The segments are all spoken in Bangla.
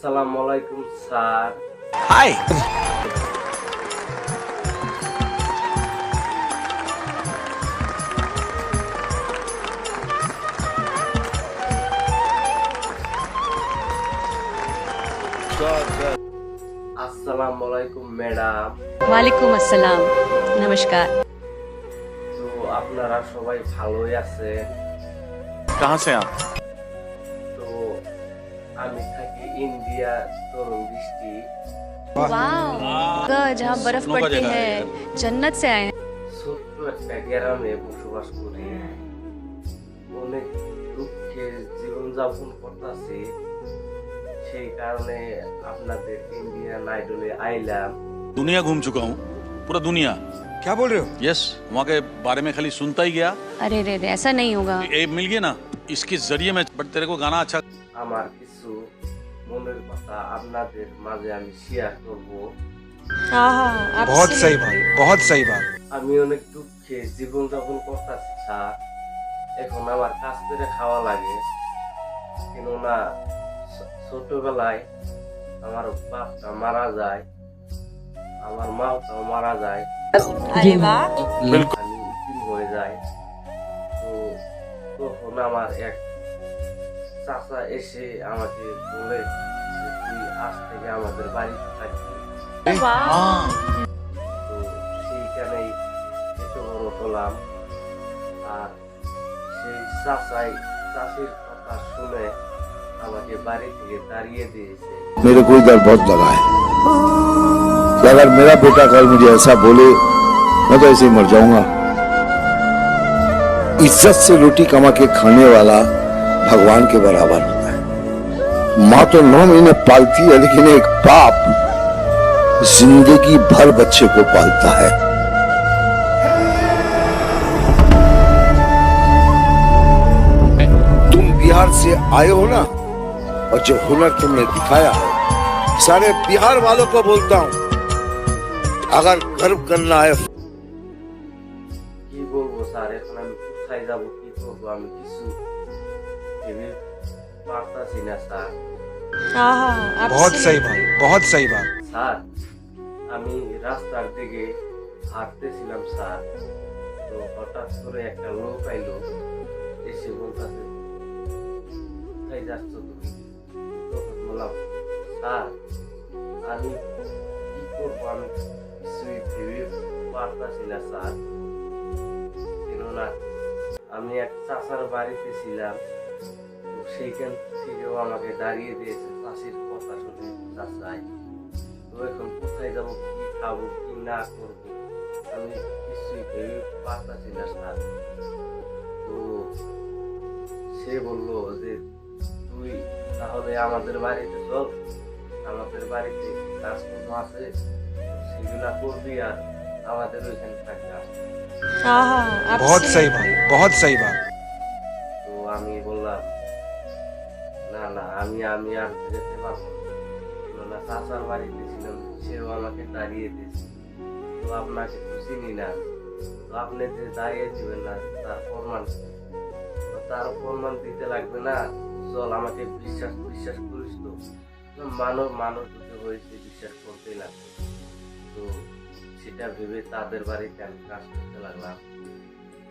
আসসালামু আলাইকুম স্যার। হাই। আসসালামু আলাইকুম ম্যাডাম। वालेकुम अस्सलाम। नमस्कार। তো আপনারা সবাই ভালোই আছেন? कहाँ से आप? তো আমি থাকি ইন্ডিয়া তরুণ দৃষ্টি। वाह, जहाँ बर्फ सपनों का पड़ती जगह है है, यार। जन्नत से आए हैं। ছোট্ট একটা গ্রামে বসবাস করি। অনেক দুঃখে জীবনযাপন করতেছি, সেই কারণে আপনাদের ইন্ডিয়ান আইডলে আইলাম। दुनिया घूम चुका हूँ, पूरा दुनिया। क्या बोल रहे हो? यस, वहाँ के बारे में खाली सुनता ही गया। अरे रे रे, ऐसा नहीं होगा। ये मिल गया ना, इसके जरिए मैं बट तेरे को गाना अच्छा। আমার কিছু মনের কথা আপনাদের মাঝে আমি শেয়ার করব। बहुत सही बात, बहुत सही बात। আমি অনেক দুঃখে জীবনযাপন করতেছি স্যার। এখন আমার কাজ করে খাওয়া লাগে, কেননা ছোটবেলায় আমার বাপটা মারা যায়, আমার মাও মারা যায়, अरे वाह। আমি ইতিম হয়ে যাই। তো তখন আমার এক চাচা এসে আমাকে বলে যে, তুই আজ থেকে আমাদের বাড়িতে থাকবি। हाँ, তো সেইখানেই এত বড় হলাম। আর সেই চাষির কথা শুনে আমাকে বাড়ি থেকে তাড়িয়ে দিয়েছে। मेरे को इधर बहुत लगा है कि अगर मेरा बेटा कल मुझे ऐसा बोले मैं तो ऐसे ही मर जाऊंगा। इज्जत से रोटी कमा के खाने वाला भगवान के बराबर होता है। माँ तो 9 महीने पालती है, लेकिन एक बाप जिंदगी भर बच्चे को पालता है। तुम बिहार से आए हो ना, और जो हुनर तुमने दिखाया है, सारे बिहार वालों को बोलता हूँ, अगर गर्व करना है কি বলবো স্যার, এখন আমি কোথায় যাবো, কি করবো, আমি কিছু ভেবে পারতাছি না স্যার। बहुत सही बात, बहुत सही बात। স্যার, আমি রাস্তার দিকে হাঁটতেছিলাম স্যার, তো হঠাৎ করে একটা লোক আইলো, এসে বলতেছে, কোথায় যাচ্ছ তুমি? তখন বললাম, স্যার আমি কি করবো, আমি কিছুই ভেবে পারতাছি না স্যার, কেননা আমি এক চাচার বাড়িতে ছিলাম। তো সেইখান থেকেও আমাকে দাঁড়িয়ে দিয়েছে চাষির কথা শুনে চাচাই। তো এখন কোথায় যাবো, কি খাবো, কি না করবো, আমি কিছুই ভেবে পারতাছি না স্যার। তো সে বললো যে, তুই তাহলে আমাদের বাড়িতে চল, আমাদের বাড়িতে কাজকর্ম আছে, সেগুলা করবি আর আমাদের ওইখানে থাকবি। बहुत सही बात, बहुत सही बात। তো আমি বললাম, না না, আমি আমি আর যেতে পারবো না, চাচার বাড়িতে ছিলাম, সেও আমাকে দাঁড়িয়ে দিয়েছে। তো আপনাকে তো চিনি না, তো আপনি যে দাঁড়িয়ে দিবেন না, তার প্রমাণ কি? তো তার প্রমাণ দিতে লাগবে না, চল, আমাকে বিশ্বাস বিশ্বাস করিস তো? মানুষ যদি হয়েছে, বিশ্বাস করতেই লাগবে। তো সেটা ভেবে তাদের বাড়িতে আমি কাজ করতে লাগলাম।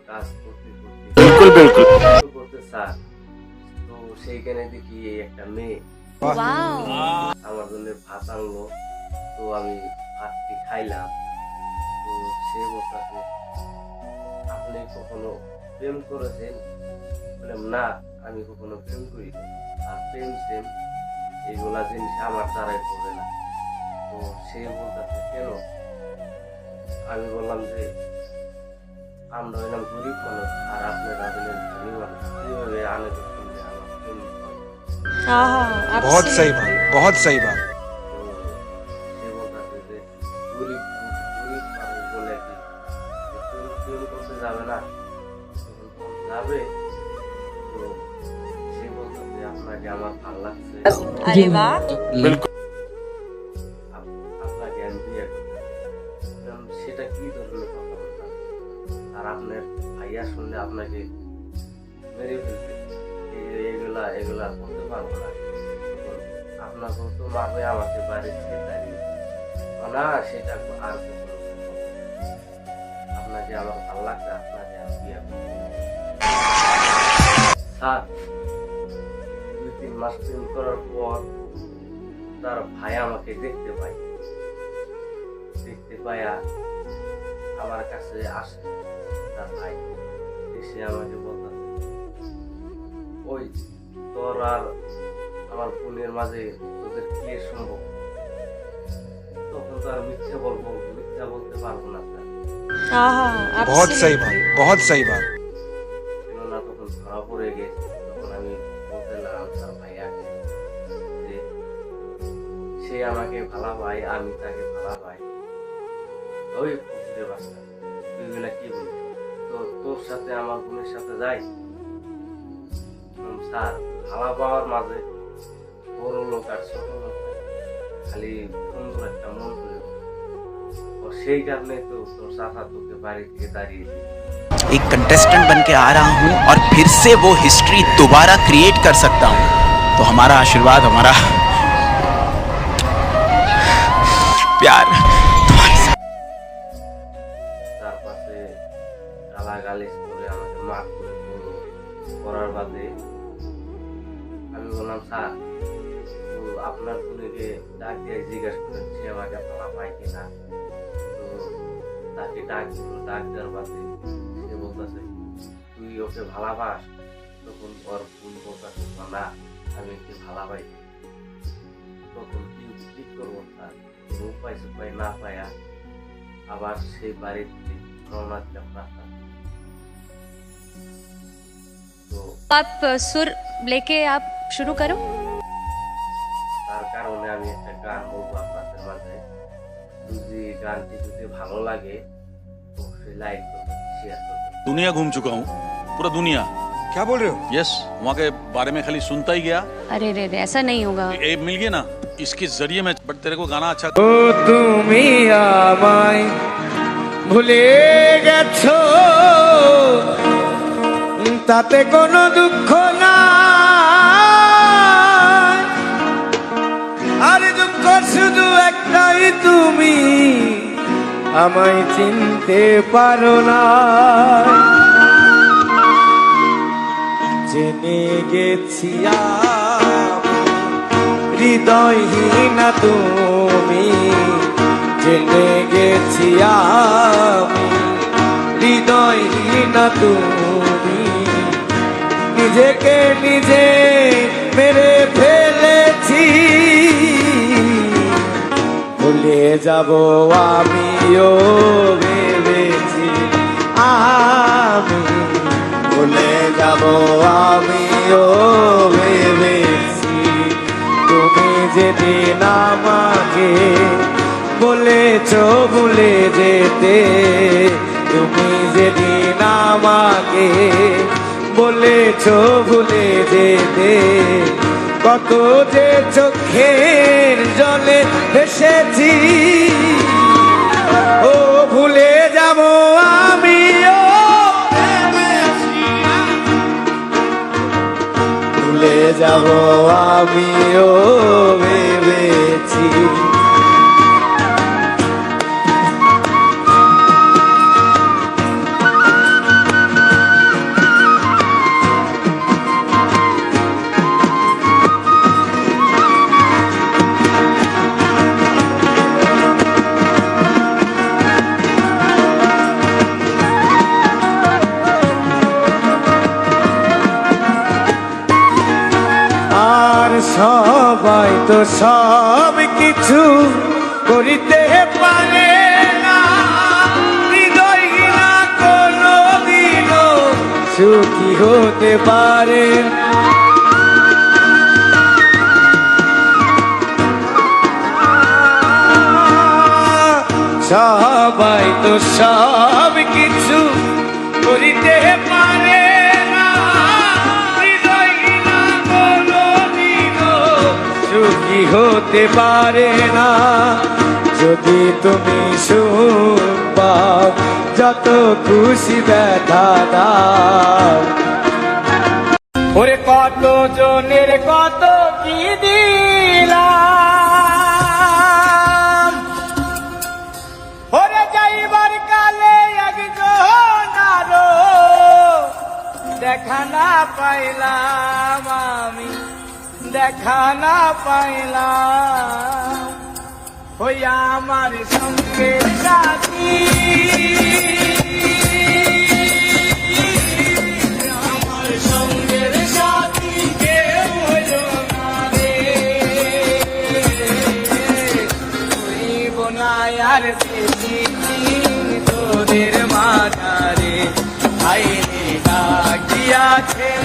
কাজ করতে করতে স্যার, তো সেইখানে দেখি এই একটা মেয়ে আমার জন্য ভাত আনলো। তো আমি ভাতটি খাইলাম। তো সে বলতেছে, আপনি কখনো প্রেম করেছেন? বললাম, না, আমি কখনো প্রেম করি না, আর প্রেম সেম এইগুলা জিনিস আমার দ্বারাই হবে না। তো সে বলতেছে, কেন? আমি বললাম যে, আমরা হইলাম গরিব মানুষ, আর আপনারা হইলেন ধনী মানুষ, কিভাবে আনে দেখুন যে আমার প্রেম হয়? बहुत सही बात, बहुत सही बात। তো সে বলতেছে যে, গরিব গরিব মানুষ বলে কি প্রেম করতে যাবে না? তখন যাবে। তো সে বলতেছে, আপনাকে আমার ভালো লাগছে, अरे वाह। আপনাকে আমি বিয়ে করতে চাই। কারণ সেটা কি ধরনের কথা বলতাম, আর আপনার ভাইয়া শুনলে আপনাকে মেরে ফেলবে, এগুলা করতে পারবো না। পড়াশোনা করতো, মাকে আমাকে বাড়ি থেকে দাঁড়িয়ে না, সেটা আর কখনো সম্ভব না। আপনাকে আমার ভালো লাগছে, আপনাকে আমি বিয়ে করব। স্যার, 2-3 মাস প্রেম করার পর তার ভাই আমাকে দেখতে পায়া আমার কাছে আসে। তার ভাই এসে আমাকে বলতেছে, ওই তোর আর আমার বোনের মাঝে তোদের বিয়ে সম্ভব। তখন তো আর মিথ্যা বলতে পারবো না স্যার, बहुत सही बात, बहुत सही बात। কেননা তখন ধরা পড়ে গেছে। তখন আমি বলতে লাগলাম তার ভাইয়াকে যে সে আমাকে ভালো পায়, আমি তাকে ভালো পাই। ওই ফকিরের বাচ্চা, তুই এগুলা কি বলিস? তো তোর সাথে আমার বোনের সাথে যাই? স্যার, ভালো পাওয়ার মাঝে বড় লোক আর ছোট লোক নাই, খালি সুন্দর একটা মন হয়ে গেল। সেই কারণে তো তোর চাচা তোকে বাড়ি থেকে দাঁড়িয়ে দিই। एक कंटेस्टेंट बन के आ रहा हूं और फिर से वो हिस्ट्री दोबारा क्रिएट कर सकता हूं, तो हमारा आशीर्वाद, हमारा प्यार तुम्हारे साथ। তার পাশে গালাগালিজ করে আমাকে মার করে করার বাদে আমি বললাম, স্যার তো আপনার বোনকে ডাক দিয়ে জিজ্ঞাসা করেন সে আমাকে ভালো পায় কিনা। তো তাকে ডাক দেওয়ার বাদে সে বলতেছে, তুই ওকে ভালো পাস? তখন ওর বোন বলতেছে, না আমি ওকে ভালো পাই। তখন কি করবো স্যার, উপায় না পায়া আবার সেই বাড়িতে রওনা দিলাম রাস্তা। তো आप सुर लेके आप शुरू करो। তার কারণে আমি একটা গান বলবো আপনাদের মাঝে। যদি গানটি যদি ভালো লাগে অবশ্যই লাইক করবেন, শেয়ার করবেন। दुनिया घूम चुका हूँ, पूरा दुनिया। क्या बोल रहे हो? यस, वहाँ के बारे में खाली सुनता ही गया। अरे रे रे, ऐसा नहीं होगा। ए मिल गया ना, इसके जरिए मैं, बट तेरे को गाना अच्छा ও তুমি আমায় ভুলে গেছো, তাতে কোনো দুঃখ নাই, আর দুঃখ শুধু একটাই, তুমি আমায় চিনতে পারো না। জেনে গেছি আমি হৃদয়হীনা তুমি, জেনে গেছি আমি হৃদয়হীনা তুমি, নিজেকে নিজে মেরে ফেলেছি, ভুলে যাব আমিও ভেবেছি, আমি ভুলে যাব আমিও ভেবেছি, তুমি যেদিন আমাকে বলেছো ভুলে যেতে, তুমি যেদিন আমাকে বলেছো ভুলে যেতে, কত যে চোখের জলে ভেসেছি, ও ভুলে যাব আমিও ভেবেছি, ভুলে যাব আমিও ভেবেছি। সবাই তো সব কিছু করিতে পারে না, হৃদয়হীনা কোনো দিনও সুখী হতে পারে না। সবাই তো সব কিছু করিতে পারে না, হৃদয়হীনা কোনো দিনও সুখী হতে পারে না। যদি তুমি শুনবা যত খুশি ব্যথা দাও, ওরে কত জনের কত কি দিলা, দেখা না পাইলাম ওই আমার সঙ্গের সাথী আমার সঙ্গের সাথী কেউ হলো না রে হইব না আর বেশি দিন তোদের মাঝারে আইনে ডাকিয়াছেন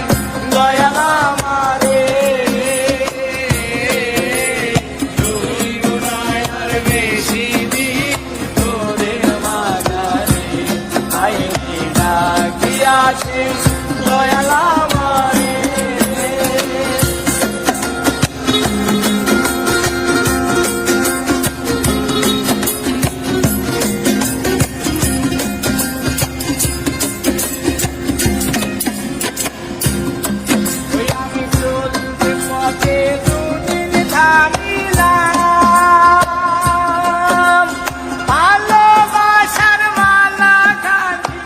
দয়াল আমারে হইব না আর বেশি দিন তোদের মাঝারে আইনে ডাকিয়াছেন দয়াল আমারে ওই আমি চলতে পথে দুদিন থামিলাম ভালোবাসার মালা খানি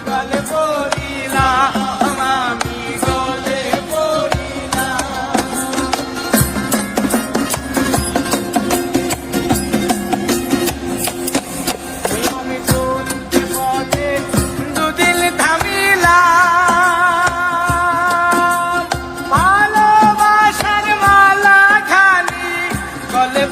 গলে পড়িলাম আমি গলে পড়িলাম ওই আমি চলতে পথে দুদিন থামিলাম ভালোবাসার মালা খানি গলে